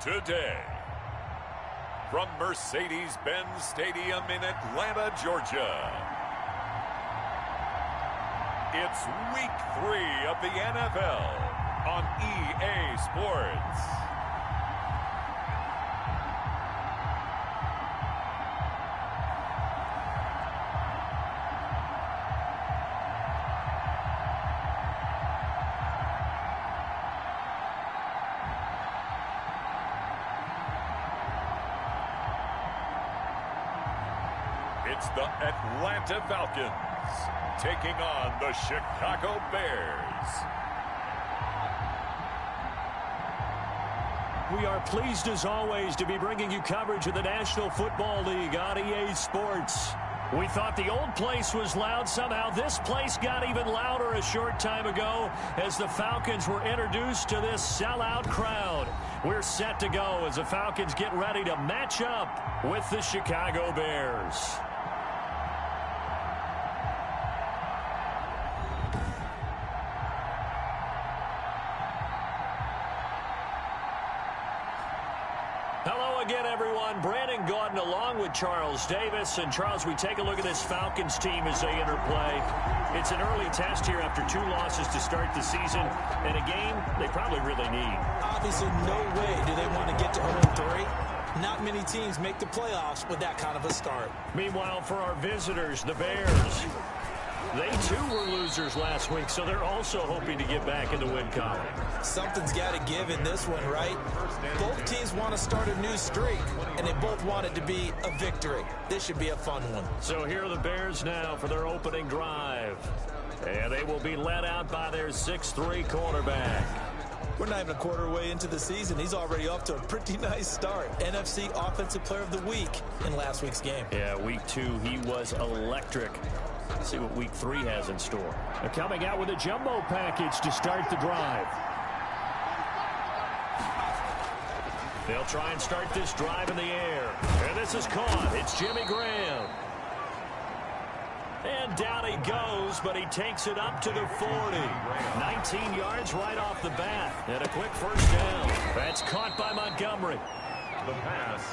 today. From Mercedes-Benz Stadium in Atlanta, Georgia, it's Week 3 of the NFL on EA Sports. It's the Atlanta Falcons taking on the Chicago Bears. We are pleased as always to be bringing you coverage of the National Football League on EA Sports. We thought the old place was loud. Somehow this place got even louder a short time ago as the Falcons were introduced to this sellout crowd. We're set to go as the Falcons get ready to match up with the Chicago Bears. Hello again, everyone. Brandon Gordon along with Charles Davis. And, Charles, we take a look at this Falcons team as they interplay. It's an early test here after 2 losses to start the season, and a game they probably really need. Obviously, no way do they want to get to 0-3. Not many teams make the playoffs with that kind of a start. Meanwhile, for our visitors, the Bears, they too were losers last week, so they're also hoping to get back in the win column. Something's got to give in this one, right? Both teams want to start a new streak, and they both want it to be a victory. This should be a fun one. So here are the Bears now for their opening drive. And they will be led out by their 6'3" quarterback. We're not even a quarter way into the season. He's already off to a pretty nice start. NFC Offensive Player of the Week in last week's game. Yeah, week 2, he was electric. Let's see what week 3 has in store. They're coming out with a jumbo package to start the drive. They'll try and start this drive in the air. And this is caught. It's Jimmy Graham. And down he goes, but he takes it up to the 40. 19 yards right off the bat. And a quick first down. That's caught by Montgomery. The pass.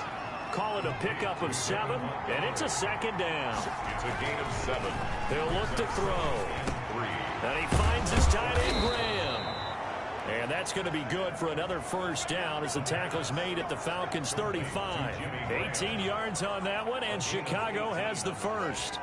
Call it a pickup of 7, and it's a second down. It's a gain of 7. They'll look to throw. 3. And he finds his tight end, Graham. And that's going to be good for another first down as the tackle's made at the Falcons' 35. 18 yards on that one, and Chicago has the first.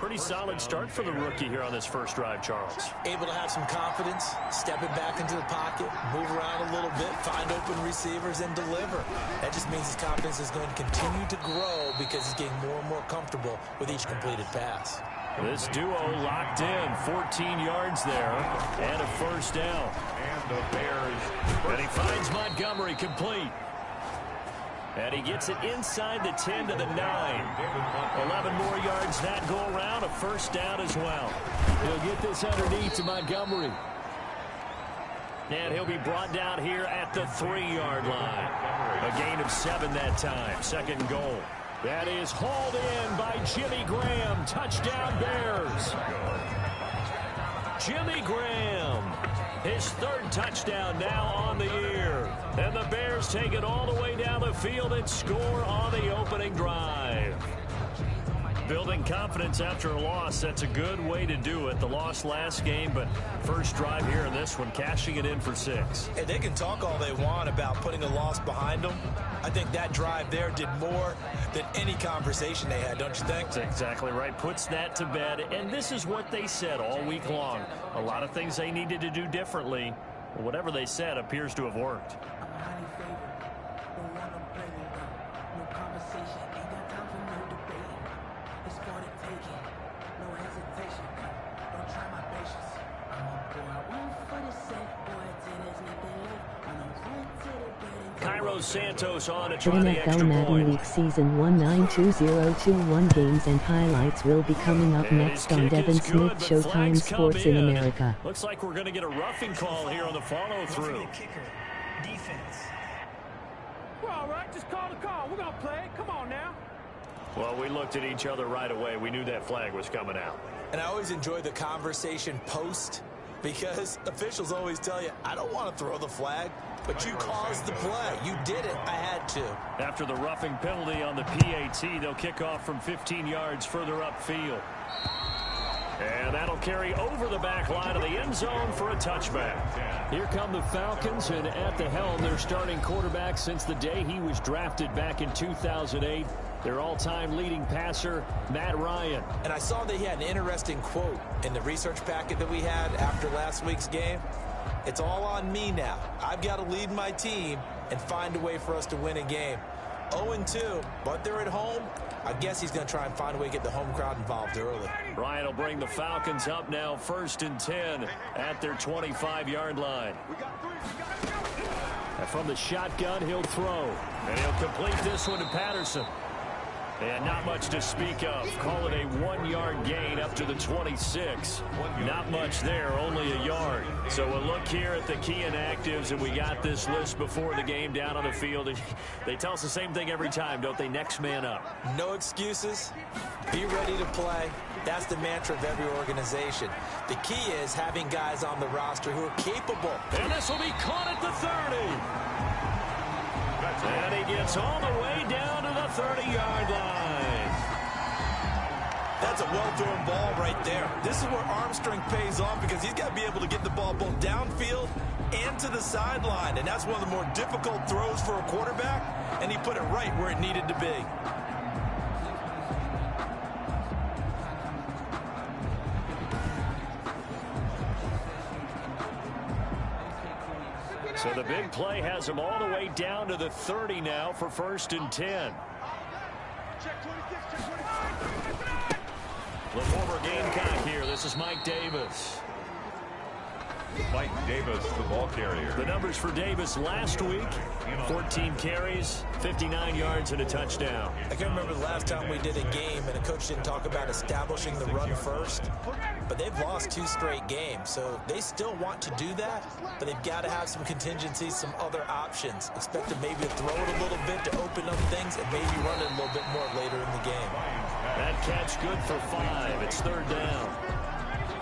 Pretty solid start for the rookie here on this first drive, Charles. Able to have some confidence, stepping back into the pocket, move around a little bit, find open receivers, and deliver. That just means his confidence is going to continue to grow because he's getting more and more comfortable with each completed pass. This duo locked in, 14 yards there, and a first down. And the Bears. And he finds Montgomery complete. And he gets it inside the 10 to the 9. 11 more yards that go around, a first down as well. He'll get this underneath to Montgomery. And he'll be brought down here at the 3-yard line. A gain of 7 that time, second goal. That is hauled in by Jimmy Graham. Touchdown, Bears. Jimmy Graham, his 3rd touchdown now on the year. And the Bears take it all the way down the field and score on the opening drive. Building confidence after a loss, that's a good way to do it. The loss last game, but first drive here in this one, cashing it in for 6. Hey, they can talk all they want about putting a loss behind them. I think that drive there did more than any conversation they had, don't you think? That's exactly right. Puts that to bed. And this is what they said all week long. A lot of things they needed to do differently. Whatever they said appears to have worked. Cairo Santos on to try the extra NFL point. Madden Week Season 192021 games and highlights will be coming up next on Devin Smith Showtime Sports in America. Looks like we're going to get a roughing call here on the follow-through. Defense. We're all right. Just call the call. We're going to play. Come on now. Well, we looked at each other right away. We knew that flag was coming out. And I always enjoy the conversation post Because officials always tell you, I don't want to throw the flag, but you caused the play. You did it. I had to. After the roughing penalty on the PAT, they'll kick off from 15 yards further upfield. And that'll carry over the back line of the end zone for a touchback. Here come the Falcons, and at the helm, their starting quarterback since the day he was drafted back in 2008. Their all-time leading passer, Matt Ryan. And I saw that he had an interesting quote in the research packet that we had after last week's game. It's all on me now. I've got to lead my team and find a way for us to win a game. 0-2, but they're at home. I guess he's going to try and find a way to get the home crowd involved early. Ryan will bring the Falcons up now 1st and 10 at their 25-yard line. And from the shotgun, he'll throw. And he'll complete this one to Patterson. And not much to speak of. Call it a 1-yard gain up to the 26. Not much there, only a yard. So we'll look here at the key inactives, and we got this list before the game down on the field. They tell us the same thing every time, don't they? Next man up. No excuses. Be ready to play. That's the mantra of every organization. The key is having guys on the roster who are capable. And this will be caught at the 30. And he gets all the way down to the 30-yard line. That's a well-thrown ball right there. This is where arm strength pays off because he's got to be able to get the ball both downfield and to the sideline. And that's one of the more difficult throws for a quarterback. And he put it right where it needed to be. So the big play has him all the way down to the 30 now for 1st and 10. The former Gamecock here. This is Mike Davis. Mike Davis, the ball carrier. The numbers for Davis last week: 14 carries, 59 yards, and a touchdown. I can remember the last time we did a game and a coach didn't talk about establishing the run first. But they've lost 2 straight games, so they still want to do that, but they've got to have some contingencies, some other options. Expect them maybe to throw it a little bit to open up things and maybe run it a little bit more later in the game. That catch good for 5. It's 3rd down.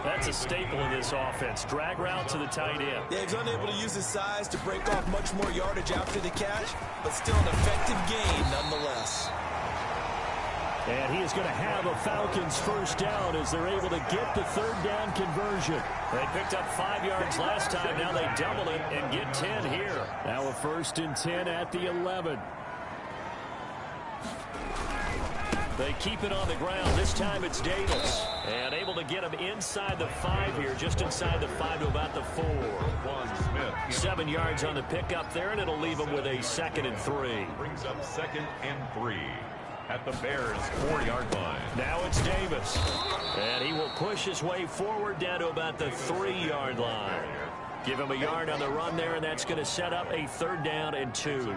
That's a staple in this offense. Drag route to the tight end. Yeah, he's unable to use his size to break off much more yardage after the catch, but still an effective gain nonetheless. And he is going to have a Falcons 1st down as they're able to get the 3rd down conversion. They picked up 5 yards last time. Now they double it and get 10 here. Now a 1st and 10 at the 11. They keep it on the ground. This time it's Davis. And able to get him inside the 5 here, just inside the 5 to about the 4. 7 yards on the pickup there, and it'll leave him with a 2nd and 3. Brings up 2nd and 3 at the Bears' 4-yard line. Now it's Davis. And he will push his way forward down to about the 3-yard line. Give him a yard on the run there, and that's going to set up a 3rd down and 2.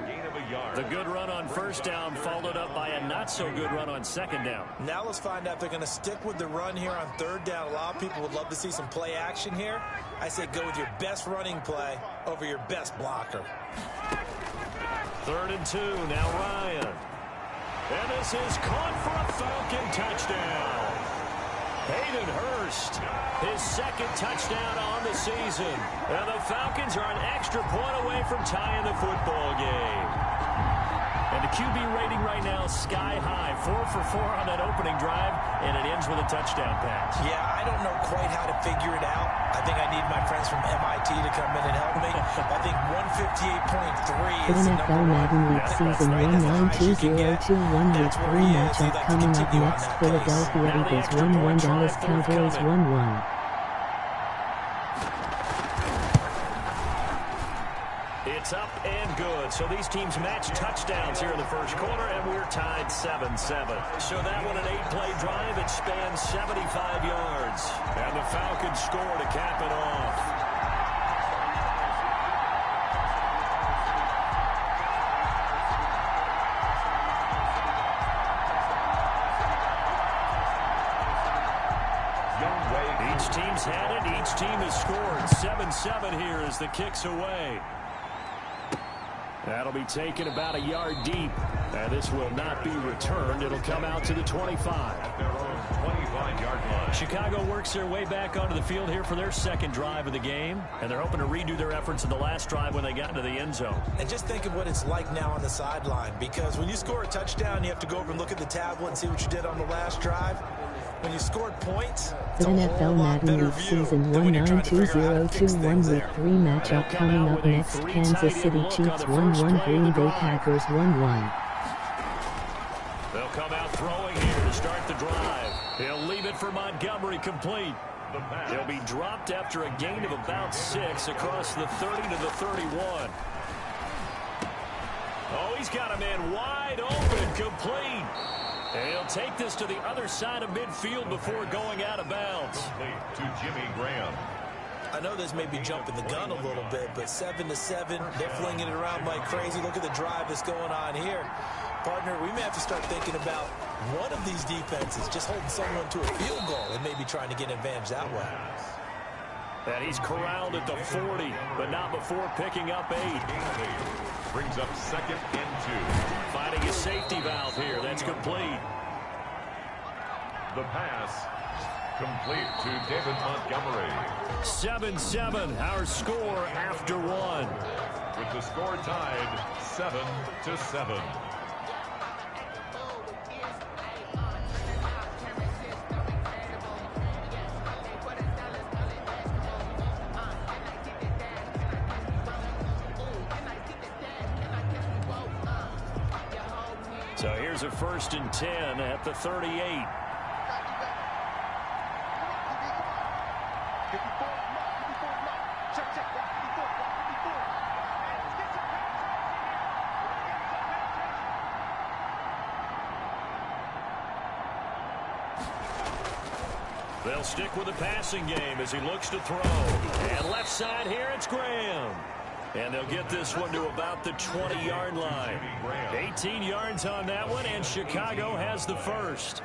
The good run on 1st down followed up by a not-so-good run on 2nd down. Now let's find out if they're going to stick with the run here on 3rd down. A lot of people would love to see some play action here. I say go with your best running play over your best blocker. 3rd and 2, now Ryan. And this is caught for a Falcon touchdown. Hayden Hurst, his 2nd touchdown on the season. And the Falcons are an extra point away from tying the football game. And the QB rating right now is sky high. 4 for 4 on that opening drive, and it ends with a touchdown pass. Yeah, I don't know quite how to figure it out. I think I need my friends from MIT to come in and help me. I think 158.3 is the NFL Madden League Season 192021 Week 3 matchup coming up next. Philadelphia Eagles 1-1, Dallas Cowboys 1-1. It's up and good. So these teams match touchdowns here in the 1st quarter, and we're tied 7-7. So that one, an 8-play drive. It spans 75 yards. And the Falcons score to cap it off. Each team's had it. Each team has scored. 7-7 here as the kick's away. That'll be taken about a yard deep. And this will not be returned. It'll come out to the 25. At their own 25 25-yard line. Chicago works their way back onto the field here for their second drive of the game, and they're hoping to redo their efforts in the last drive when they got into the end zone. And just think of what it's like now on the sideline, because when you score a touchdown, you have to go over and look at the tablet and see what you did on the last drive. When you scored points, The NFL Madden League Season 192021 Week 3 matchup coming up next. Kansas City Chiefs 1-1, Green Bay Packers 1-1. They'll come out throwing here to start the drive. He'll leave it for Montgomery, complete. He'll be dropped after a gain of about 6 across the 30 to the 31. Oh, he's got a man wide open, complete. And he'll take this to the other side of midfield before going out of bounds. To Jimmy Graham. I know this may be jumping the gun a little bit, but 7-7, they're flinging it around like crazy. Look at the drive that's going on here. Partner, we may have to start thinking about one of these defenses just holding someone to a field goal and maybe trying to get an advantage that way. And he's corralled at the 40, but not before picking up 8. Brings up 2nd and 2. Finding a safety valve here. That's complete. The pass complete to David Montgomery. 7-7, our score after 1. With the score tied 7-7. So here's a 1st and 10 at the 38. They'll stick with the passing game as he looks to throw. And left side here, it's Graham. And they'll get this one to about the 20-yard line. 18 yards on that one, and Chicago has the first.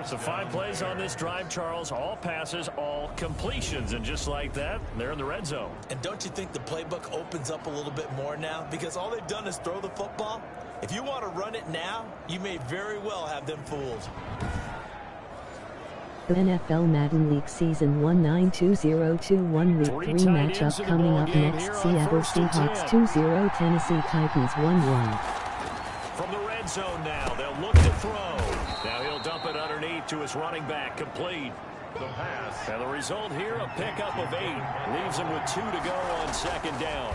So 5 plays on this drive, Charles. All passes, all completions. And just like that, they're in the red zone. And don't you think the playbook opens up a little bit more now? Because all they've done is throw the football. If you want to run it now, you may very well have them fooled. The NFL Madden League Season 192021 Week 3 matchup coming up next. Seattle Seahawks 2-0, Tennessee Titans 1-1. From the red zone now, they'll look to throw. Now he'll dump it underneath to his running back, complete. The pass. And the result here, a pickup of 8. Leaves him with 2 to go on 2nd down.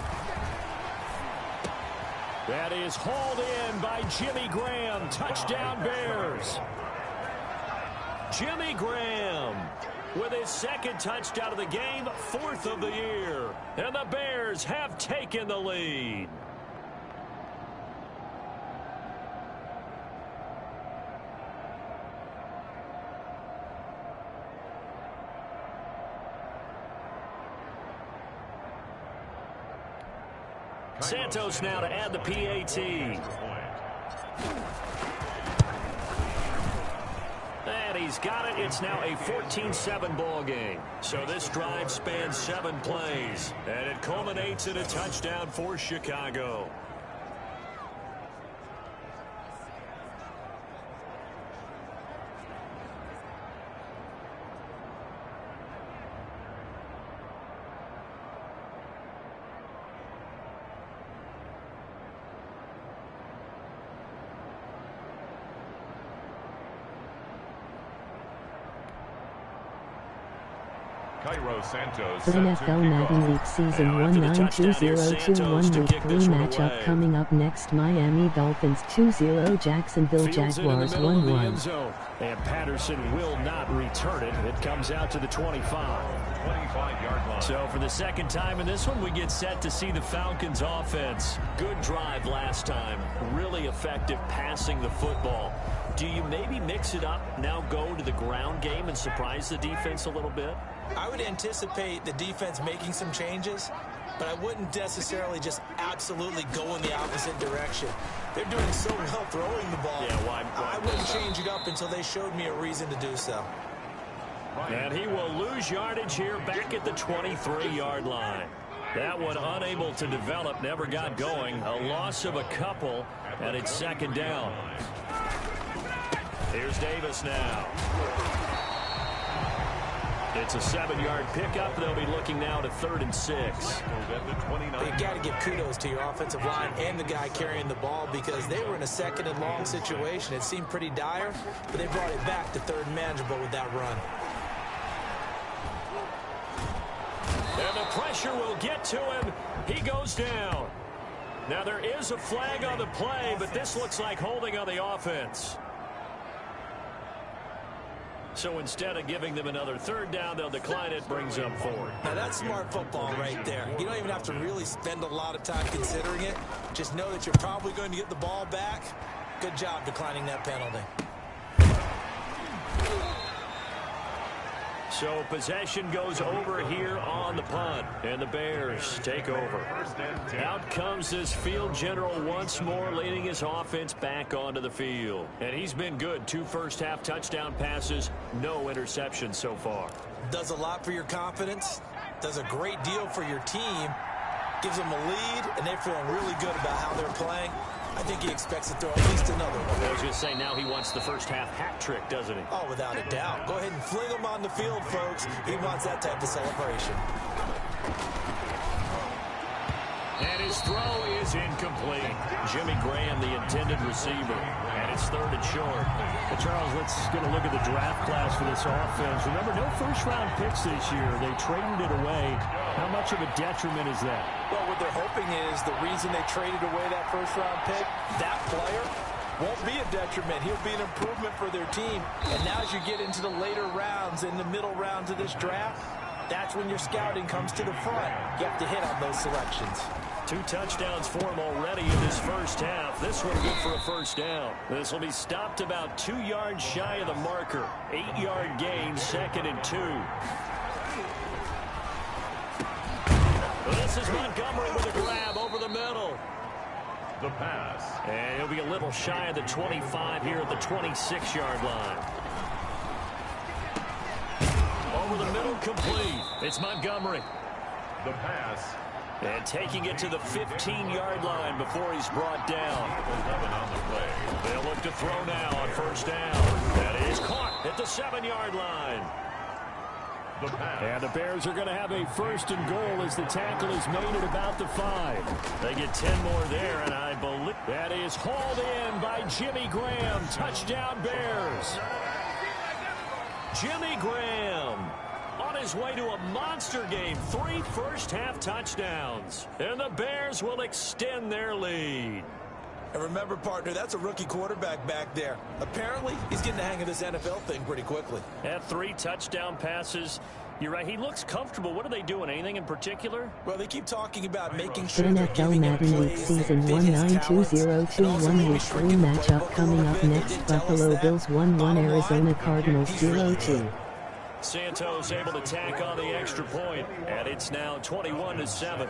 That is hauled in by Jimmy Graham. Touchdown Bears. Jimmy Graham with his 2nd touchdown of the game, 4th of the year. And the Bears have taken the lead. Santos now to add the PAT. And he's got it. It's now a 14-7 ball game. So this drive spans 7 plays. And it culminates in a touchdown for Chicago. Santos. The NFL Madden League Season 192021 Week 3 matchup coming up next. Miami Dolphins 2-0, Jacksonville Jaguars 1-1. And Patterson will not return it. It comes out to the 25. 25-yard line. So for the 2nd time in this one, we get set to see the Falcons offense. Good drive last time. Really effective passing the football. Do you maybe mix it up, now go to the ground game and surprise the defense a little bit? I would anticipate the defense making some changes, but I wouldn't necessarily just absolutely go in the opposite direction. They're doing so well throwing the ball. Yeah, why I wouldn't change it up until they showed me a reason to do so. And he will lose yardage here back at the 23-yard line. That one unable to develop, never got going. A loss of a couple, and it's 2nd down. Here's Davis now. It's a 7-yard pickup. They'll be looking now to 3rd and 6. You got to give kudos to your offensive line and the guy carrying the ball because they were in a 2nd and long situation. It seemed pretty dire, but they brought it back to 3rd and manageable with that run. And the pressure will get to him. He goes down. Now there is a flag on the play, but this looks like holding on the offense. So instead of giving them another 3rd down, they'll decline it, brings up 4th. Now that's smart football right there. You don't even have to really spend a lot of time considering it. Just know that you're probably going to get the ball back. Good job declining that penalty. So possession goes over here on the punt, and the Bears take over. Out comes this field general once more, leading his offense back onto the field. And he's been good. 2 first-half touchdown passes, no interceptions so far. Does a lot for your confidence, does a great deal for your team, gives them a lead, and they're feeling really good about how they're playing. I think he expects to throw at least another one. I was going to say, now he wants the first-half hat trick, doesn't he? Oh, without a doubt. Go ahead and fling him on the field, folks. He wants that type of celebration. And his throw is incomplete. Jimmy Graham, the intended receiver. And it's 3rd and short. Well, Charles, let's get a look at the draft class for this offense. Remember, no first-round picks this year. They traded it away. How much of a detriment is that? Well, what they're hoping is the reason they traded away that first-round pick, that player won't be a detriment. He'll be an improvement for their team. And now as you get into the later rounds, in the middle rounds of this draft, that's when your scouting comes to the front. You have to hit on those selections. 2 touchdowns for him already in this first half. This one good for a first down. This will be stopped about 2 yards shy of the marker. 8-yard gain, 2nd and 2. This is Montgomery with a grab over the middle. The pass. And he'll be a little shy of the 25 here at the 26-yard line. Over the middle, complete. It's Montgomery. The pass. And taking it to the 15-yard line before he's brought down. 11 on the play. They'll look to throw now on first down. That is caught at the 7-yard line. The pass. And the Bears are going to have a 1st and goal as the tackle is made at about the 5. They get 10 more there, and I believe that is hauled in by Jimmy Graham. Touchdown, Bears. Jimmy Graham on his way to a monster game. 3 first-half touchdowns. And the Bears will extend their lead. And remember, partner, that's a rookie quarterback back there. Apparently, he's getting the hang of this NFL thing pretty quickly. At 3 touchdown passes. You're right, he looks comfortable. What are they doing? Anything in particular? Well, they keep talking about making sure they're NFL giving him Madden League plays Season that fit his talents, and also 192021 maybe Week 3 shrinking the matchup playbook a coming little up bit. They next. did tell us Buffalo that. Bills 1-1, Bottom line, Arizona Cardinals he's really 0-2. Santos able to tack on the extra point, and it's now 21-7.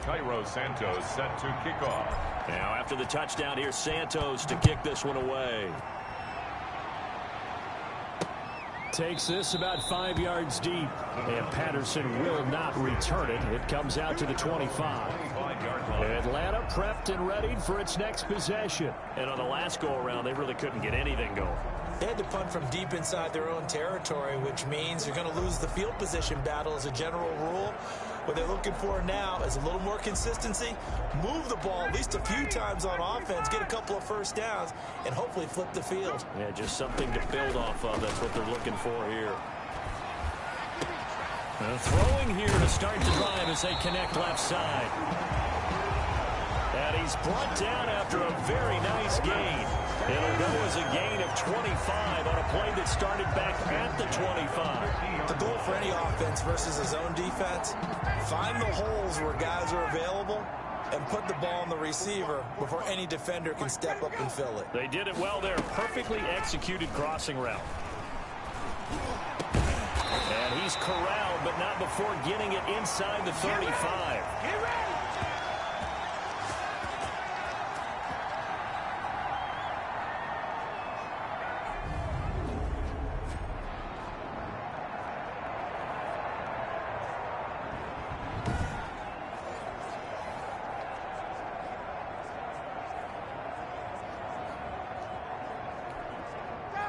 Cairo Santos set to kick off. Now after the touchdown, here's Santos to kick this one away. Takes this about 5 yards deep. And Patterson will not return it. It comes out to the 25. Atlanta prepped and readied for its next possession. And on the last go-around, they really couldn't get anything going. They had to punt from deep inside their own territory, which means you're going to lose the field position battle as a general rule. What they're looking for now is a little more consistency, move the ball at least a few times on offense, get a couple of first downs, and hopefully flip the field. Yeah, just something to build off of. That's what they're looking for here. Throwing here to start the drive as they connect left side. And he's brought down after a very nice gain. It'll go as a gain of 25 on a play that started back at the 25. The goal for any offense versus a zone defense, find the holes where guys are available and put the ball on the receiver before any defender can step up and fill it. They did it well there. Perfectly executed crossing route. And he's corralled, but not before getting it inside the 35. Get ready!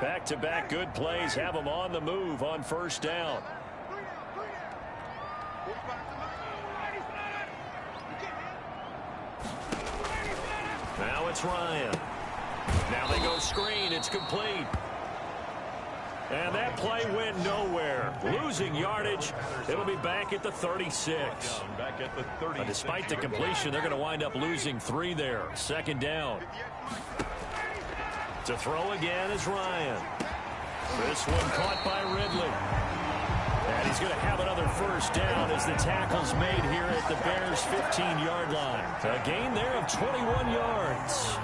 Back-to-back good plays have them on the move on first down. Now it's Ryan. Now they go screen. It's complete. And that play went nowhere. Losing yardage. It'll be back at the 36. Despite the completion, they're going to wind up losing 3 there. Second down. To throw again is Ryan. This one caught by Ridley. And he's going to have another first down as the tackle's made here at the Bears' 15-yard line. A gain there of 21 yards.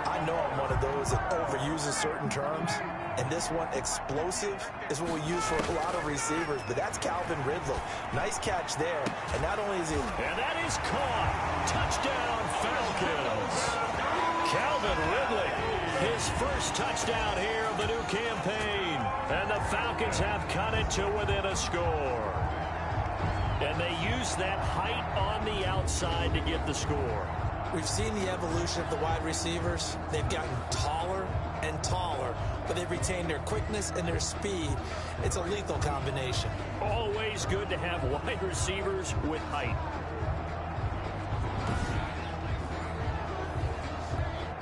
I know I'm one of those that overuses certain terms. And this one, explosive, is what we use for a lot of receivers. But that's Calvin Ridley. Nice catch there. And not only is he... And that is caught. Touchdown, Falcons. Calvin Ridley, his first touchdown here of the new campaign. And the Falcons have cut it to within a score. And they use that height on the outside to get the score. We've seen the evolution of the wide receivers. They've gotten taller and taller, but they've retained their quickness and their speed. It's a lethal combination. Always good to have wide receivers with height.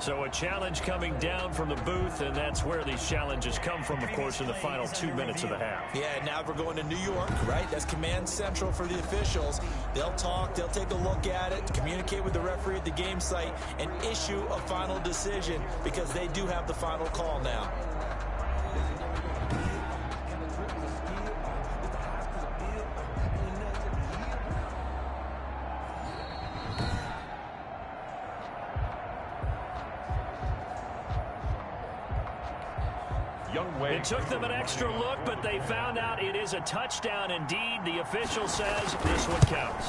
So a challenge coming down from the booth, and that's where these challenges come from, of course, in the final 2 minutes of the half. Yeah, now we're going to New York, right? That's command central for the officials. They'll talk, they'll take a look at it, communicate with the referee at the game site, and issue a final decision because they do have the final call now. It took them an extra look, but they found out it is a touchdown indeed. The official says this one counts.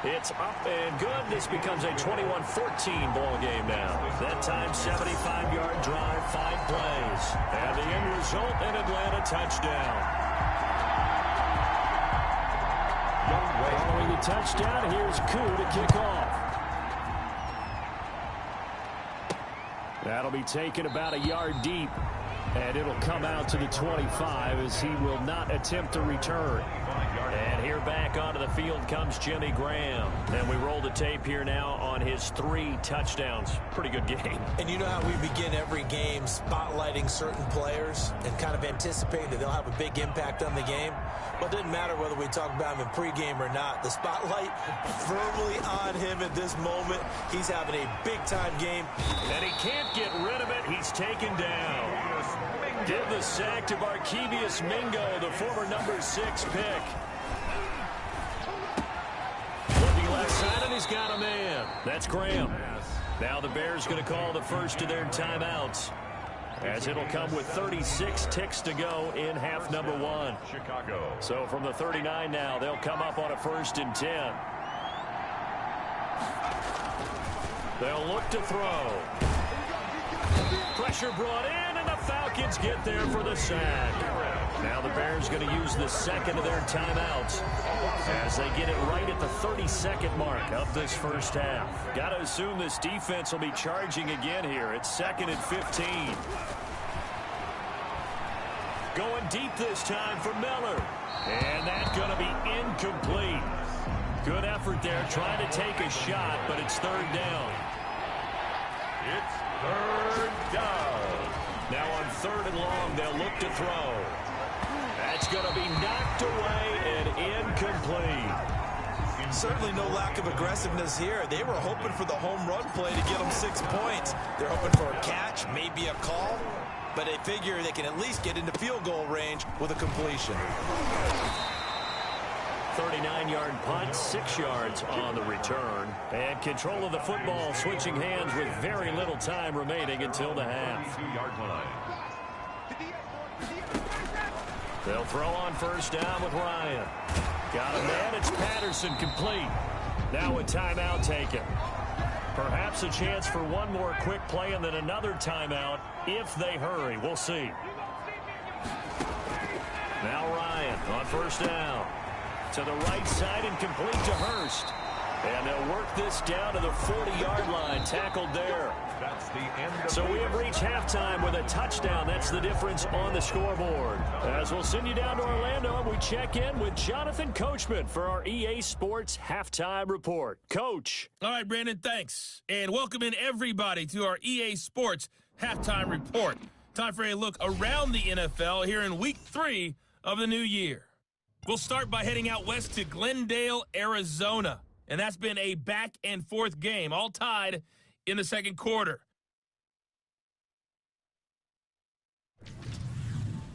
It's up and good. This becomes a 21-14 ball game now. That time, 75-yard drive, 5 plays. And the end result, an Atlanta touchdown. Following the touchdown, here's Koo to kick off. That'll be taken about a yard deep. And it'll come out to the 25 as he will not attempt to return. And here back onto the field comes Jimmy Graham. And we roll the tape here now on his 3 touchdowns. Pretty good game. And you know how we begin every game spotlighting certain players and kind of anticipating that they'll have a big impact on the game? Well, it doesn't matter whether we talk about him in pregame or not. The spotlight firmly on him at this moment. He's having a big-time game. And he can't get rid of it. He's taken down. Give the sack to Barkevious Mingo, the former number 6 pick. Looking left side, and he's got a man. That's Graham. Now the Bears going to call the first of their timeouts, as it'll come with 36 ticks to go in half number 1. Chicago. So from the 39 now, they'll come up on a 1st and 10. They'll look to throw. Pressure brought in, and the Falcons get there for the sack. Now the Bears going to use the second of their timeouts as they get it right at the 32nd mark of this first half. Got to assume this defense will be charging again here. It's 2nd and 15. Going deep this time for Miller. And that's going to be incomplete. Good effort there trying to take a shot, but it's 3rd down. It's 3rd down. Now on 3rd and long, they'll look to throw. That's going to be knocked away and incomplete. Certainly no lack of aggressiveness here. They were hoping for the home run play to get them 6 points. They're hoping for a catch, maybe a call, but they figure they can at least get into field goal range with a completion. 39-yard punt, 6 yards on the return. And control of the football switching hands with very little time remaining until the half. 2-yard line. They'll throw on 1st down with Ryan. Got a man. It's Patterson complete. Now a timeout taken. Perhaps a chance for one more quick play and then another timeout if they hurry. We'll see. Now Ryan on 1st down. To the right side and complete to Hurst. And they'll work this down to the 40-yard line, tackled there. That's the end of So we have reached halftime with a touchdown. That's the difference on the scoreboard. As we'll send you down to Orlando, and we check in with Jonathan Coachman for our EA Sports Halftime Report. Coach. All right, Brandon, thanks. And welcome in everybody to our EA Sports Halftime Report. Time for a look around the NFL here in Week 3 of the new year. We'll start by heading out west to Glendale, Arizona. And that's been a back-and-forth game, all tied in the second quarter.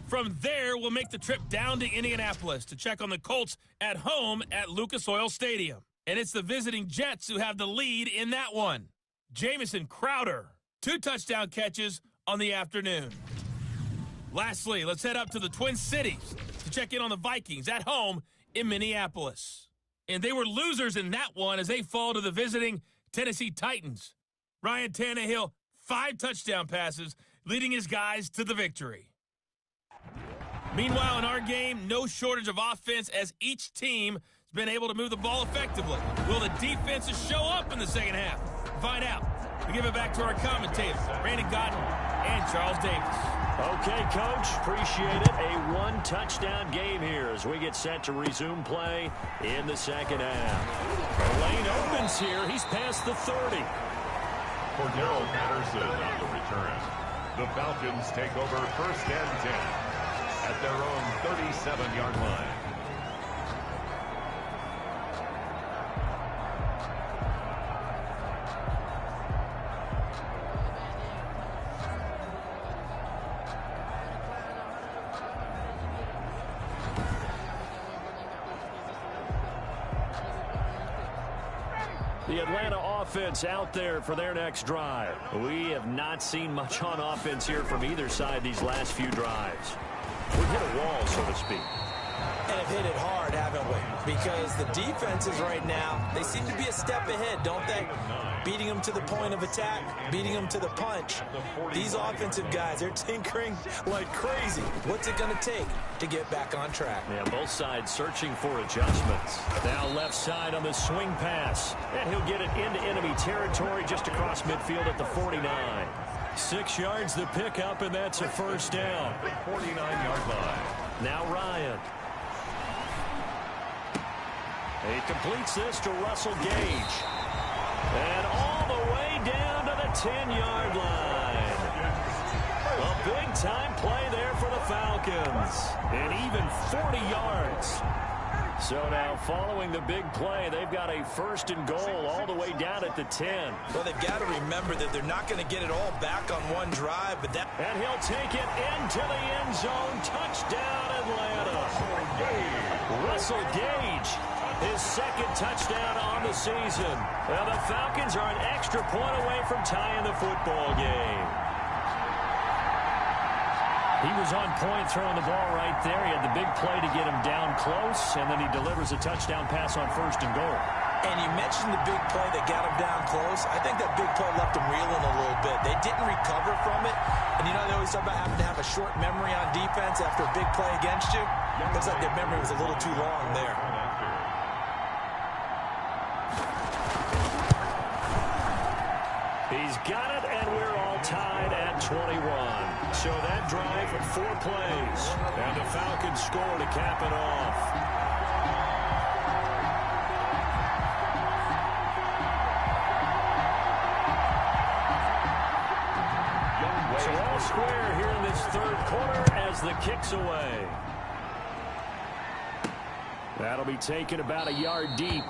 From there, we'll make the trip down to Indianapolis to check on the Colts at home at Lucas Oil Stadium. And it's the visiting Jets who have the lead in that one. Jamison Crowder, 2 touchdown catches on the afternoon. Lastly, let's head up to the Twin Cities to check in on the Vikings at home in Minneapolis. And they were losers in that one as they fall to the visiting Tennessee Titans. Ryan Tannehill, 5 touchdown passes, leading his guys to the victory. Meanwhile, in our game, no shortage of offense as each team has been able to move the ball effectively. Will the defenses show up in the second half? Find out. We give it back to our commentators, Brandon Cotton and Charles Davis. Okay, Coach, appreciate it. A 1-touchdown game here as we get set to resume play in the second half. The lane opens here. He's past the 30. For Darrell Patterson on the return. The Falcons take over 1st and 10 at their own 37-yard line. The Atlanta offense out there for their next drive. We have not seen much on offense here from either side these last few drives. We've hit a wall, so to speak. And have hit it hard, haven't we? Because the defenses right now, they seem to be a step ahead, don't they? Beating them to the point of attack, beating them to the punch. These offensive guys, they're tinkering like crazy. What's it going to take to get back on track? Yeah, both sides searching for adjustments. Now left side on the swing pass. And he'll get it into enemy territory just across midfield at the 49. 6 yards the pickup, and that's a first down. 49-yard line. Now Ryan. He completes this to Russell Gage. And all the way down to the 10-yard line. A big-time play there for the Falcons. And even 40 yards. So now, following the big play, they've got a 1st and goal all the way down at the 10. Well, they've got to remember that they're not going to get it all back on one drive, but that... And he'll take it into the end zone. Touchdown, Atlanta. Russell Gage, his 2nd touchdown on the season. Well, the Falcons are an extra point away from tying the football game. He was on point throwing the ball right there. He had the big play to get him down close, and then he delivers a touchdown pass on 1st and goal. And you mentioned the big play that got him down close. I think that big play left him reeling a little bit. They didn't recover from it. And you know, they always talk about having to have a short memory on defense after a big play against you. Looks like their memory was a little too long there. He's got it, and we're all tied at 21. So that drive, 4 plays. And the Falcons score to cap it off. So all square here in this 3rd quarter as the kick's away. That'll be taken about a yard deep.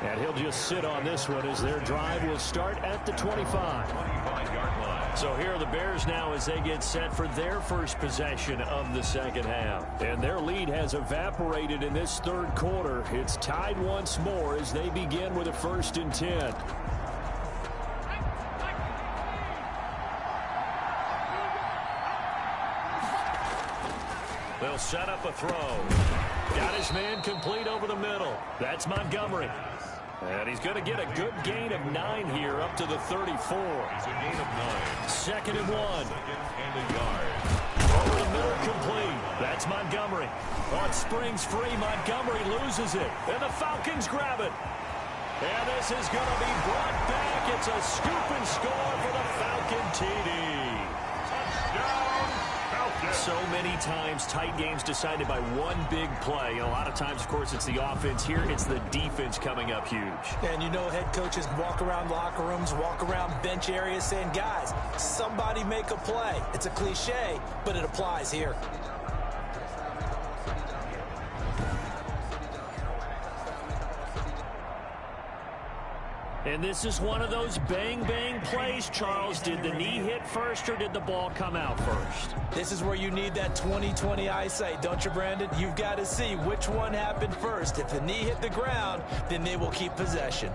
And he'll just sit on this one as their drive will start at the 25. 25-yard line. So here are the Bears now as they get set for their first possession of the second half. And their lead has evaporated in this 3rd quarter. It's tied once more as they begin with a 1st and 10. They'll set up a throw. Got his man complete over the middle. That's Montgomery. And he's going to get a good gain of 9 here up to the 34. It's a gain of 9. 2nd and 1. 2nd and a yard. Over the middle, complete. That's Montgomery. Oh, it springs free. Montgomery loses it. And the Falcons grab it. And this is going to be brought back. It's a scoop and score for the Falcon TD. Touchdown, Falcons. So many times, tight games decided by one big play. And a lot of times, of course, it's the offense. Here, it's the defense coming up huge. And you know head coaches walk around locker rooms, walk around bench areas saying, guys, somebody make a play. It's a cliche, but it applies here. And this is one of those bang-bang plays, Charles. Did the knee hit first or did the ball come out first? This is where you need that 20/20 eyesight, don't you, Brandon? You've got to see which one happened first. If the knee hit the ground, then they will keep possession.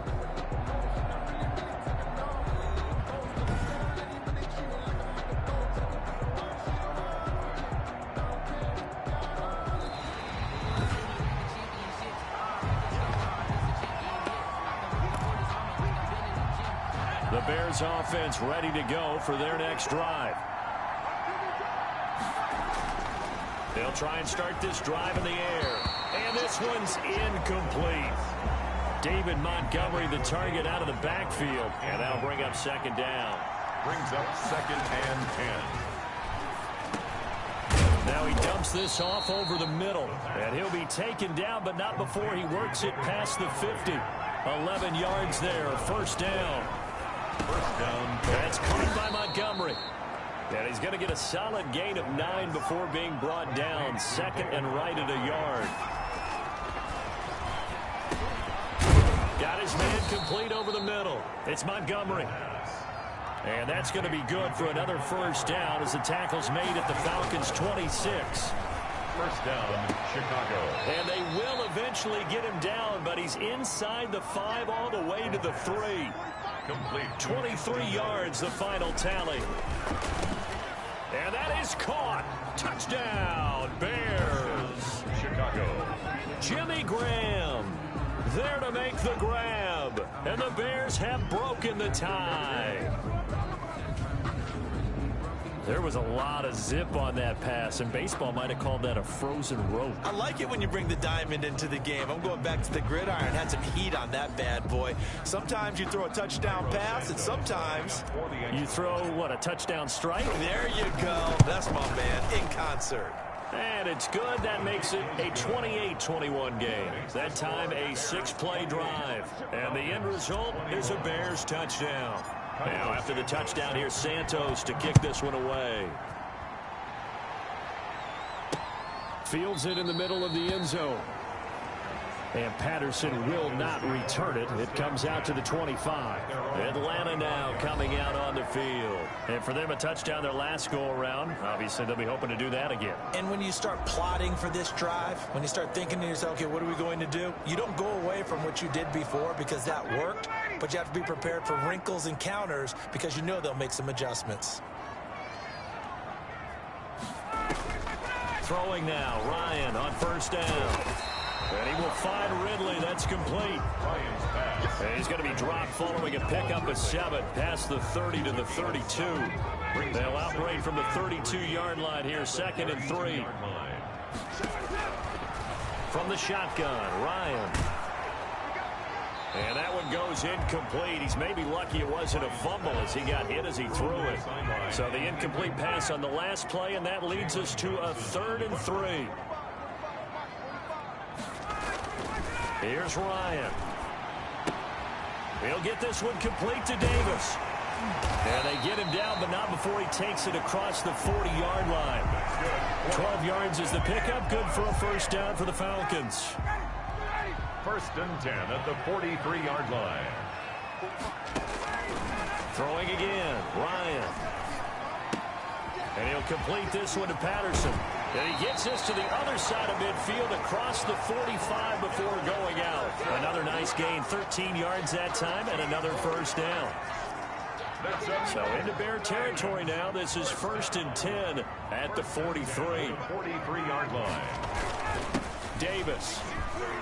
The Bears offense ready to go for their next drive. They'll try and start this drive in the air. And this one's incomplete. David Montgomery, the target, out of the backfield. And that'll bring up second down. Brings up 2nd and 10. Now he dumps this off over the middle. And he'll be taken down, but not before he works it past the 50. 11 yards there, first down. First down. That's caught by Montgomery. And he's going to get a solid gain of 9 before being brought down. Second and right at a yard. Got his man complete over the middle. It's Montgomery. And that's going to be good for another first down as the tackle's made at the Falcons' 26. First down, Chicago. And they will eventually get him down, but he's inside the 5 all the way to the 3. Complete. 23 yards, the final tally. And that is caught. Touchdown, Bears. Chicago. Jimmy Graham there to make the grab. And the Bears have broken the tie. There was a lot of zip on that pass, and baseball might have called that a frozen rope. I like it when you bring the diamond into the game. I'm going back to the gridiron. Had some heat on that bad boy. Sometimes you throw a touchdown pass, and sometimes you throw, what, a touchdown strike? There you go. That's my man, in concert. And it's good. That makes it a 28-21 game. That time a 6-play drive. And the end result is a Bears touchdown. Now, after the touchdown, here's Santos to kick this one away. Fields it in the middle of the end zone. And Patterson will not return it. It comes out to the 25. Atlanta now coming out on the field. And for them, a touchdown their last go-around. Obviously, they'll be hoping to do that again. And when you start plotting for this drive, when you start thinking to yourself, okay, what are we going to do? You don't go away from what you did before because that worked, but you have to be prepared for wrinkles and counters because you know they'll make some adjustments. Throwing now, Ryan on first down. And he will find Ridley. That's complete. And he's going to be dropped following a pickup of 7 past the 30 to the 32. They'll operate from the 32-yard line here, 2nd and 3. From the shotgun, Ryan. And that one goes incomplete. He's maybe lucky it wasn't a fumble as he got hit as he threw it. So the incomplete pass on the last play, and that leads us to a 3rd and 3. Here's Ryan. He'll get this one complete to Davis. And they get him down, but not before he takes it across the 40-yard line. 12 yards is the pickup. Good for a first down for the Falcons. 1st and 10 at the 43-yard line. Throwing again, Ryan. And he'll complete this one to Patterson. And he gets this to the other side of midfield across the 45 before going out. Another nice gain, 13 yards that time, and another first down. So into Bear territory now. This is 1st and 10 at the 43. 43-yard line. Davis.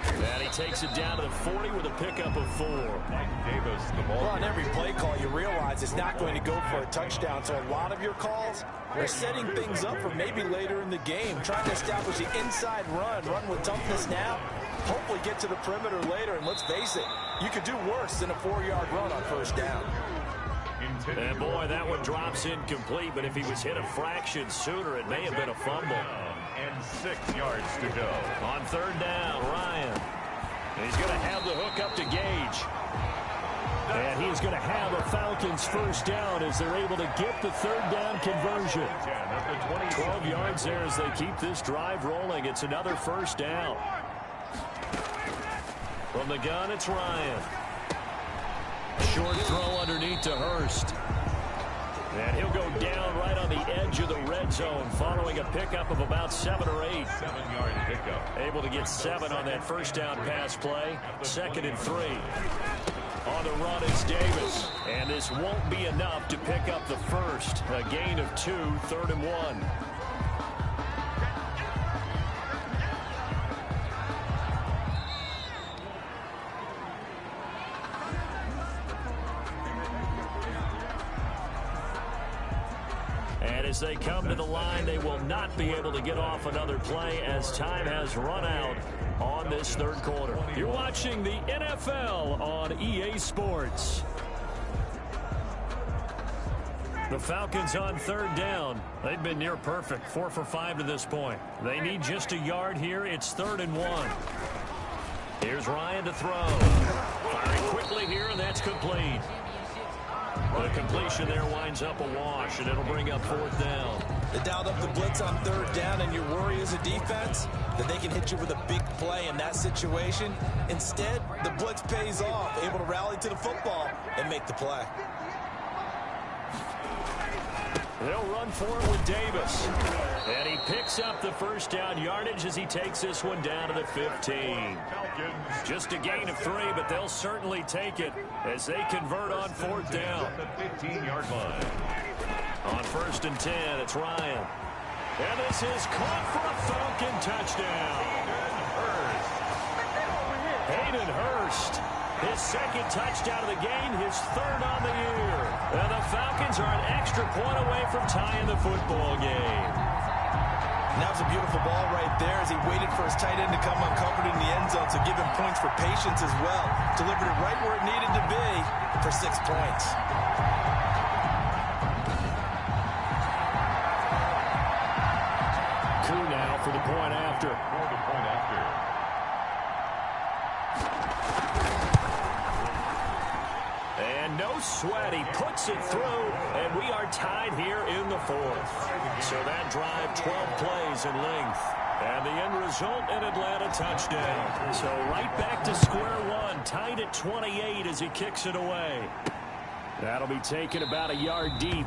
And he takes it down to the 40 with a pickup of 4. Davis, the ball. Well, on every play call, you realize it's not going to go for a touchdown. So a lot of your calls are setting things up for maybe later in the game, trying to establish the inside run with toughness now, hopefully get to the perimeter later. And let's face it, You could do worse than a 4-yard run on first down. And boy, that one drops incomplete, but if he was hit a fraction sooner, it may have been a fumble. And 6 yards to go. On third down, Ryan. He's going to have the hook up to Gage. And he's going to have a Falcons first down as they're able to get the third down conversion. 12 yards there as they keep this drive rolling. It's another first down. From the gun, it's Ryan. Short throw underneath to Hurst. And he'll go down right on the edge of the red zone following a pickup of about 7 or 8. 7-yard pickup. Able to get 7 on that first down pass play. 2nd and 3. On the run is Davis. And this won't be enough to pick up the first. A gain of 2, 3rd and 1. And as they come to the line, they will not be able to get off another play as time has run out on this third quarter. You're watching the NFL on EA Sports. The Falcons on third down. They've been near perfect, 4 for 5 to this point. They need just a yard here. It's 3rd and 1. Here's Ryan to throw. Firing quickly here, and that's complete. The completion there winds up a wash, and it'll bring up 4th down. They dialed up the blitz on third down, and your worry as a defense that they can hit you with a big play in that situation. Instead, the blitz pays off, able to rally to the football and make the play. They'll run for it with Davis. And he picks up the first down yardage as he takes this one down to the 15. Just a gain of 3, but they'll certainly take it as they convert on 4th down. The 15-yard line. On 1st and 10, it's Ryan. And this is caught for a Falcon touchdown. Hayden Hurst. His 2nd touchdown of the game, his 3rd on the year. And the Falcons are an extra point away from tying the football game. And that was a beautiful ball right there as he waited for his tight end to come uncovered in the end zone, so give him points for patience as well. Delivered it right where it needed to be for 6 points. Coup now for the point after. No sweat. He puts it through, and we are tied here in the 4th. So that drive, 12 plays in length. And the end result, an Atlanta touchdown. So right back to square one, tied at 28 as he kicks it away. That'll be taken about a yard deep.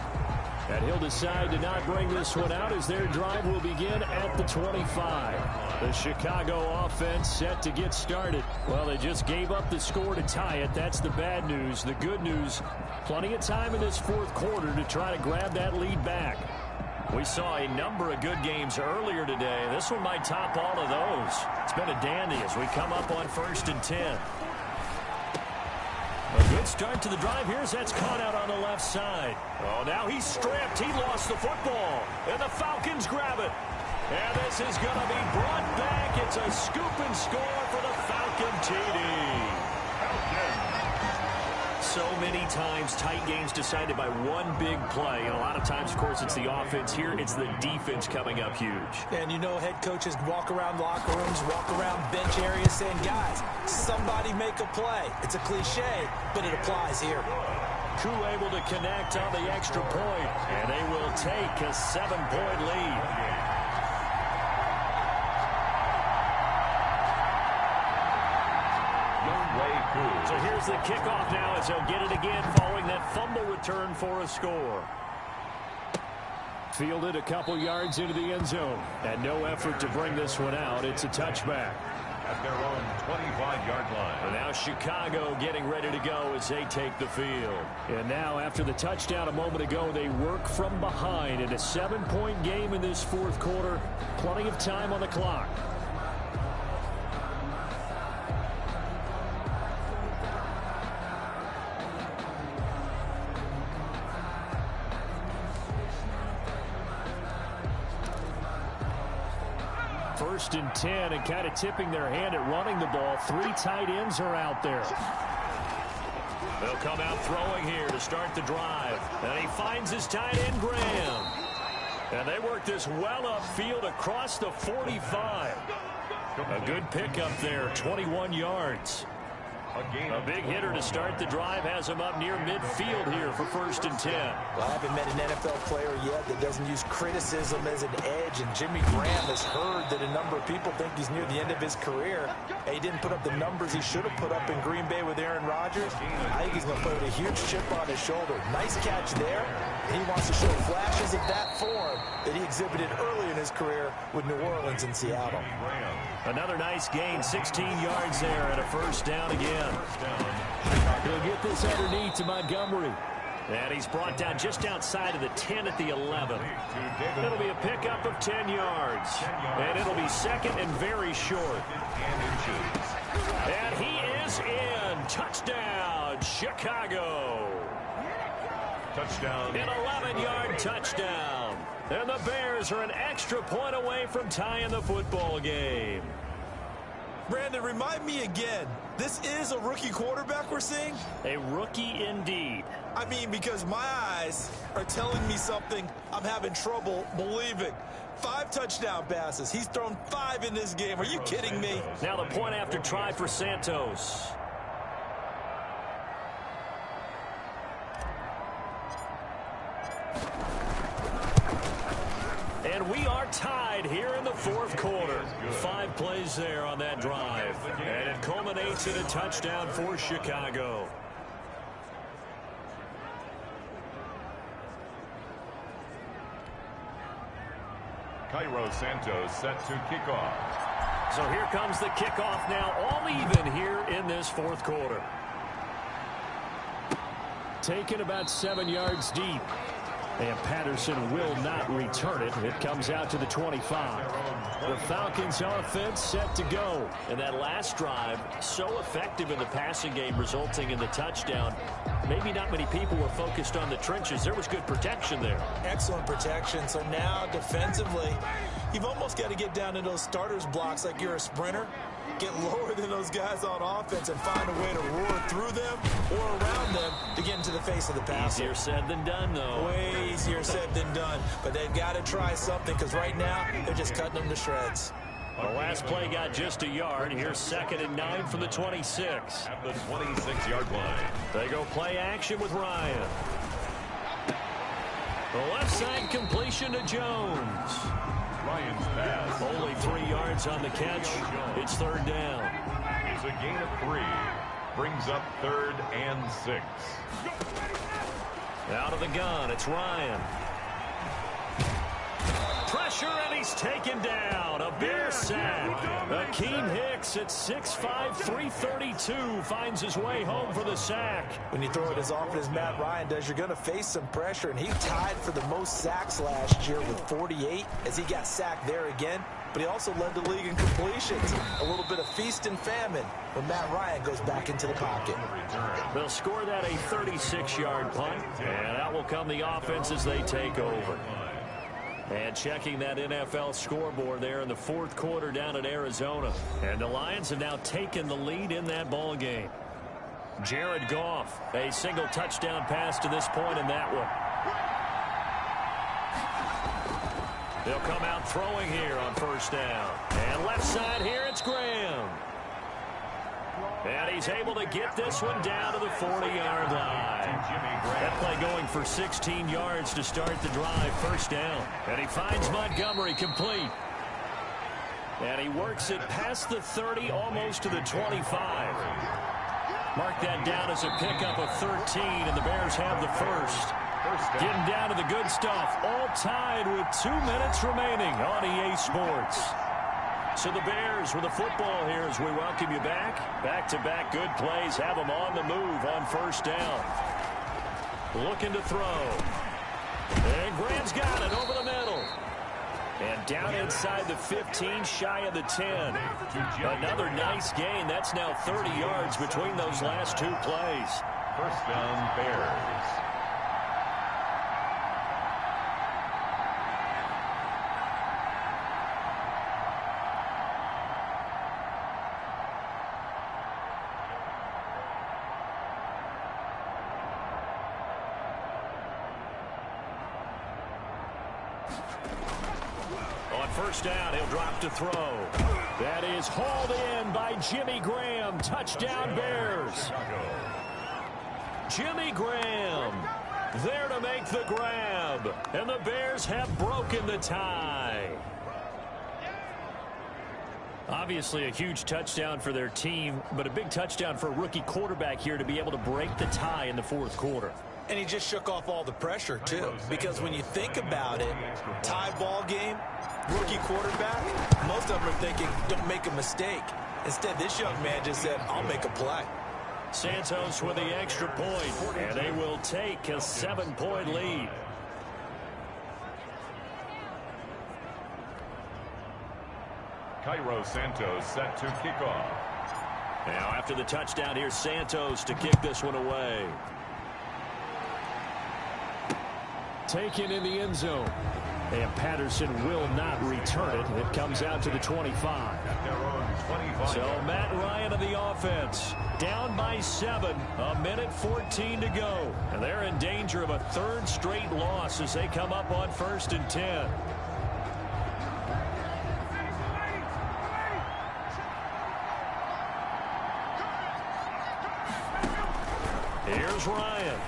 And he'll decide to not bring this one out as their drive will begin at the 25. The Chicago offense set to get started. Well, they just gave up the score to tie it. That's the bad news. The good news, plenty of time in this 4th quarter to try to grab that lead back. We saw a number of good games earlier today. This one might top all of those. It's been a dandy as we come up on 1st and 10. A good start to the drive here as that's caught out on the left side. Oh, now he's stripped. He lost the football. And the Falcons grab it. And this is going to be brought back. It's a scoop and score for the Falcon TD. So many times tight games decided by one big play. And a lot of times, of course, it's the offense. Here, it's the defense coming up huge. And you know head coaches walk around locker rooms, walk around bench areas saying, guys, somebody make a play. It's a cliche, but it applies here. Coup able to connect on the extra point, and they will take a 7-point lead. So here's the kickoff now as they'll get it again following that fumble return for a score. Fielded a couple yards into the end zone. And no effort to bring this one out. It's a touchback. At their own 25-yard line. And now Chicago getting ready to go as they take the field. And now after the touchdown a moment ago, they work from behind in a 7-point game in this 4th quarter. Plenty of time on the clock. First and 10, and kind of tipping their hand at running the ball. 3 tight ends are out there. They'll come out throwing here to start the drive. And he finds his tight end, Graham. And they work this well upfield across the 45. A good pickup there, 21 yards. A big hitter to start the drive has him up near midfield here for 1st and 10. Well, I haven't met an NFL player yet that doesn't use criticism as an edge, and Jimmy Graham has heard that a number of people think he's near the end of his career. He didn't put up the numbers he should have put up in Green Bay with Aaron Rodgers. I think he's going to play with a huge chip on his shoulder. Nice catch there. He wants to show flashes of that form that he exhibited early in his career with New Orleans and Seattle. Another nice gain, 16 yards there, and a 1st down again. He'll get this underneath to Montgomery. And he's brought down just outside of the 10 at the 11. It'll be a pickup of 10 yards. And it'll be 2nd and very short. And he is in. Touchdown, Chicago. Touchdown. An 11-yard touchdown. And the Bears are an extra point away from tying the football game. Brandon, remind me again, this is a rookie quarterback we're seeing? A rookie indeed. I mean, because my eyes are telling me something I'm having trouble believing. 5 touchdown passes. He's thrown 5 in this game. Are you kidding me? Now the point after try for Santos. And we are tied here in the 4th quarter. 5 plays there on that drive. And it culminates in a touchdown for Chicago. Cairo Santos set to kick off. So here comes the kickoff now, all even here in this 4th quarter. Taken about 7 yards deep. And Patterson will not return it. It comes out to the 25. The Falcons offense set to go. And that last drive, so effective in the passing game, resulting in the touchdown. Maybe not many people were focused on the trenches. There was good protection there. Excellent protection. So now defensively, you've almost got to get down to those starters blocks like you're a sprinter. Get lower than those guys on offense and find a way to roar through them or around them to get into the face of the passer. Easier said than done, though. Way easier said than done. But they've got to try something because right now they're just cutting them to shreds. The last play got just a yard. Here's 2nd and 9 from the 26. At the 26-yard line. They go play action with Ryan. The left side completion to Jones. Ryan's pass. Only 3 yards on the catch. It's 3rd down. It's a gain of 3. Brings up 3rd and 6. Out of the gun, it's Ryan. Pressure, and he's taken down. A Bear sack. Akeem Hicks at 6'5", 332 finds his way home for the sack. When you throw it as often as Matt Ryan does, you're going to face some pressure, and he tied for the most sacks last year with 48 as he got sacked there again. But he also led the league in completions. A little bit of feast and famine when Matt Ryan goes back into the pocket. They'll score that a 36-yard punt, and out will come the offense as they take over. And checking that NFL scoreboard there in the 4th quarter down at Arizona. And the Lions have now taken the lead in that ball game. Jared Goff, a single touchdown pass to this point in that one. They'll come out throwing here on 1st down. And left side here, it's Graham. And he's able to get this one down to the 40-yard line. That play going for 16 yards to start the drive. 1st down. And he finds Montgomery complete. And he works it past the 30, almost to the 25. Mark that down as a pickup of 13, and the Bears have the 1st. Getting down to the good stuff. All tied with 2 minutes remaining on EA Sports. So the Bears with the football here as we welcome you back. Back-to-back good plays have them on the move on 1st down. Looking to throw. And Graham's got it over the middle. And down inside the 15, shy of the 10. Another nice gain. That's now 30 yards between those last 2 plays. 1st down, Bears. first down. He'll drop to throw. That is hauled in by Jimmy Graham. Touchdown, Bears. Jimmy Graham there to make the grab. And the Bears have broken the tie. Obviously a huge touchdown for their team, but a big touchdown for a rookie quarterback here to be able to break the tie in the fourth quarter. And he just shook off all the pressure, too. Because when you think about it, tie ball game, rookie quarterback, most of them are thinking, don't make a mistake. Instead, this young man just said, I'll make a play. Santos with the extra point, and they will take a 7-point lead. Cairo Santos set to kick off. Now after the touchdown, here's Santos to kick this one away. Taken in the end zone. And Patterson will not return it. It comes out to the 25. So Matt Ryan of the offense down by 7. 1:14 to go. And they're in danger of a third straight loss as they come up on 1st and 10. Here's Ryan.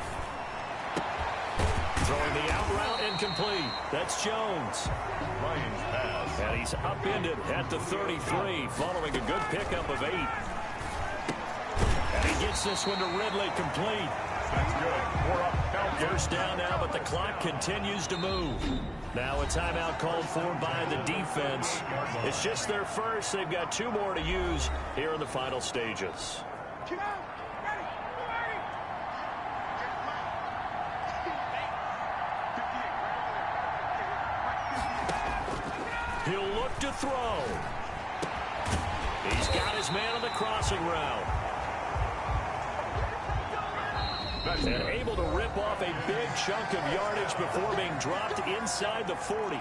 Throwing the out route incomplete. That's Jones. Ryan's pass. And he's upended at the 33 following a good pickup of 8. And he gets this one to Ridley complete. That's good. 4 up. Falcons. First down now, but the clock continues to move. Now a timeout called for by the defense. It's just their first. They've got 2 more to use here in the final stages. He'll look to throw. He's got his man on the crossing route. And able to rip off a big chunk of yardage before being dropped inside the 40.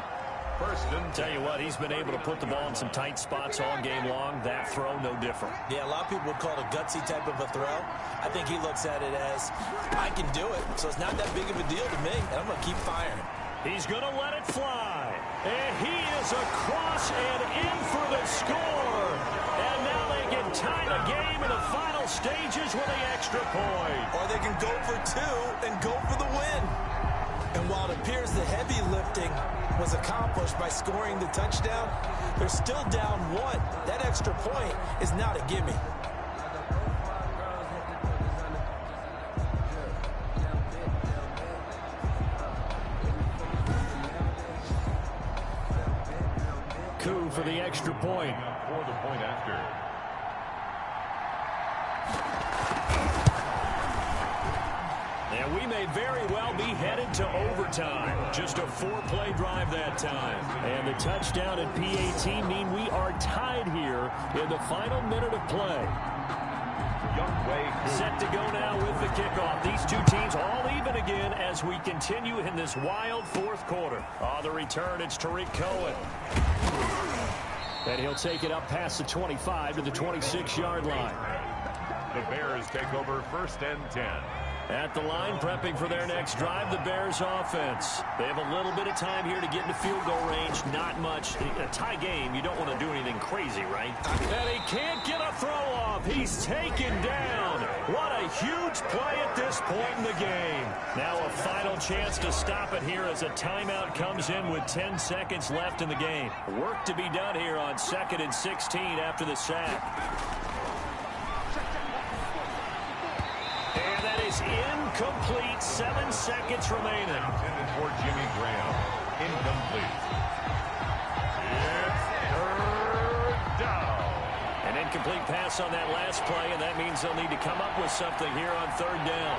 Tell you what, he's been able to put the ball in some tight spots all game long. That throw, no different. Yeah, a lot of people would call it a gutsy type of a throw. I think he looks at it as, I can do it, so it's not that big of a deal to me, and I'm going to keep firing. He's going to let it fly. And he is across and in for the score. And now they can tie the game in the final stages with the extra point. Or they can go for 2 and go for the win. And while it appears the heavy lifting was accomplished by scoring the touchdown, they're still down 1. That extra point is not a gimme. Coup for the extra point. For the point after. And we may very well be headed to overtime. Just a 4-play drive that time. And the touchdown and PAT mean we are tied here in the final minute of play. Set to go now with the kickoff. These 2 teams all even again as we continue in this wild fourth quarter. On the return, it's Tariq Cohen. And he'll take it up past the 25 to the 26-yard line. The Bears take over 1st and 10. At the line, prepping for their next drive, the Bears offense. They have a little bit of time here to get into field goal range. Not much. A tie game, you don't want to do anything crazy, right? And he can't get a throw off. He's taken down. What a huge play at this point in the game. Now a final chance to stop it here as a timeout comes in with 10 seconds left in the game. Work to be done here on 2nd and 16 after the sack. Incomplete. 7 seconds remaining. Intended for Jimmy Graham. Incomplete. It's 3rd down. An incomplete pass on that last play, and that means they'll need to come up with something here on 3rd down.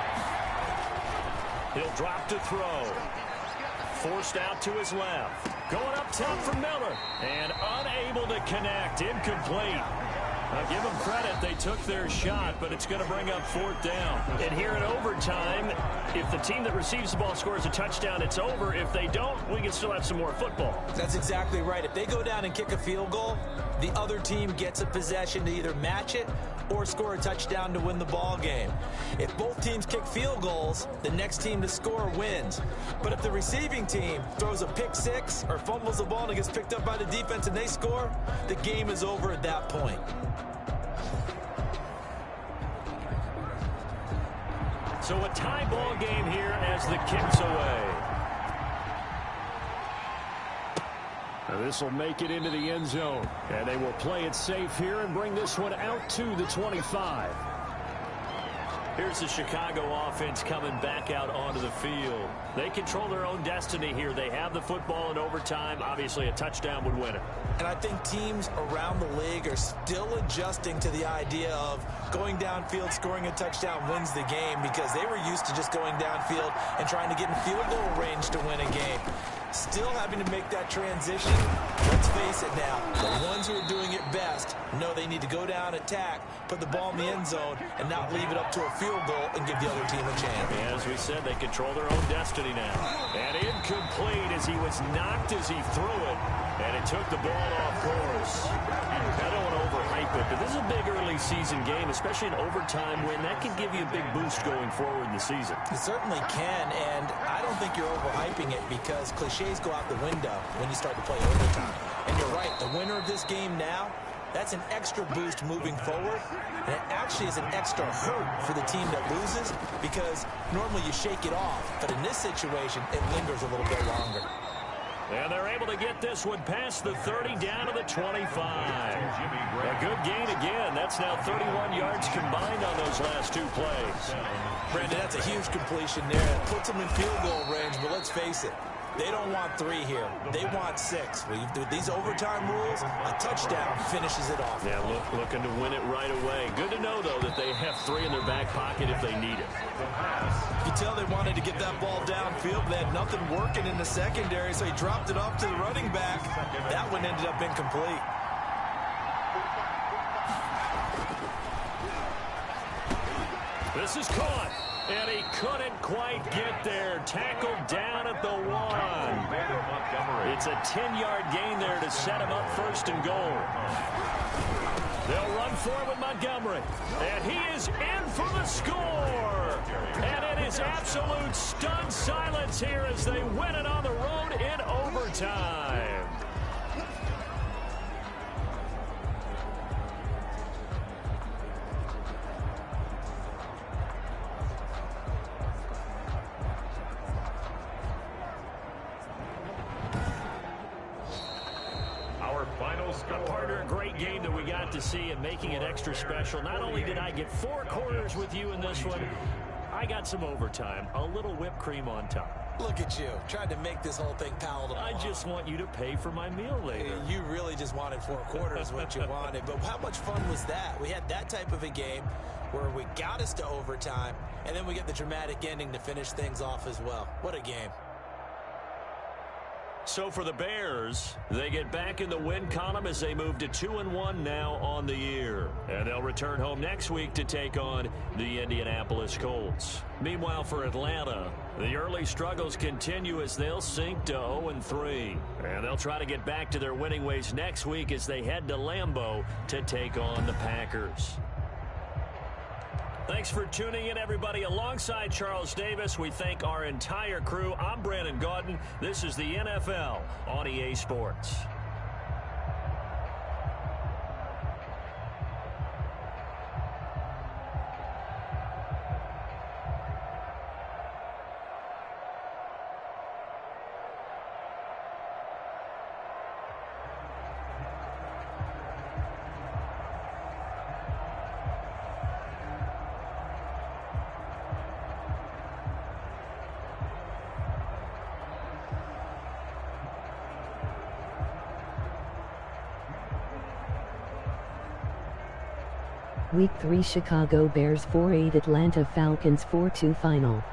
He'll drop to throw. Forced out to his left. Going up top for Miller. And unable to connect. Incomplete. I'll give them credit. They took their shot, but it's going to bring up 4th down. And here in overtime, if the team that receives the ball scores a touchdown, it's over. If they don't, we can still have some more football. That's exactly right. If they go down and kick a field goal, the other team gets a possession to either match it or score a touchdown to win the ball game. If both teams kick field goals, the next team to score wins. But if the receiving team throws a pick six or fumbles the ball and it gets picked up by the defense and they score, the game is over at that point. So a tie ball game here as the kick's away. This will make it into the end zone. And they will play it safe here and bring this one out to the 25. Here's the Chicago offense coming back out onto the field. They control their own destiny here. They have the football in overtime. Obviously, a touchdown would win it. And I think teams around the league are still adjusting to the idea of going downfield, scoring a touchdown wins the game, because they were used to just going downfield and trying to get in field goal range to win a game. Still having to make that transition. Let's face it now, the ones who are doing it best know they need to go down, attack, put the ball in the end zone, and not leave it up to a field goal and give the other team a chance. As we said, they control their own destiny now. And incomplete as he was knocked as he threw it. And it took the ball off course. I don't want to overhype it, but this is a big early season game, especially an overtime win. That can give you a big boost going forward in the season. It certainly can, and I don't think you're overhyping it, because cliches go out the window when you start to play overtime. And you're right, the winner of this game now, that's an extra boost moving forward, and it actually is an extra hurt for the team that loses, because normally you shake it off, but in this situation, it lingers a little bit longer. And they're able to get this one past the 30 down to the 25. A good gain again. That's now 31 yards combined on those last two plays. Brandon, that's a huge completion there. It puts them in field goal range, but let's face it, they don't want 3 here. They want 6. With these overtime rules, a touchdown finishes it off. Yeah, looking to win it right away. Good to know, though, that they have 3 in their back pocket if they need it. You can tell they wanted to get that ball downfield. They had nothing working in the secondary, so he dropped it off to the running back. That one ended up incomplete. This is caught. And he couldn't quite get there. Tackled down at the 1. It's a 10-yard gain there to set him up first and goal. They'll run for it with Montgomery. And he is in for the score. And it is absolute stunned silence here as they win it on the road in overtime. A great game that we got to see and making it extra special. Not only did I get 4 quarters with you in this one, I got some overtime, a little whipped cream on top. Look at you, trying to make this whole thing palatable. I just want you to pay for my meal later. You really just wanted 4 quarters, what you wanted. But how much fun was that? We had that type of a game where we got us to overtime, and then we get the dramatic ending to finish things off as well. What a game. So for the Bears, they get back in the win column as they move to 2-1 now on the year. And they'll return home next week to take on the Indianapolis Colts. Meanwhile, for Atlanta, the early struggles continue as they'll sink to 0-3. And they'll try to get back to their winning ways next week as they head to Lambeau to take on the Packers. Thanks for tuning in, everybody. Alongside Charles Davis, we thank our entire crew. I'm Brandon Gaudin. This is the NFL on EA Sports. Week 3 Chicago Bears 4-8 Atlanta Falcons 4-2 final.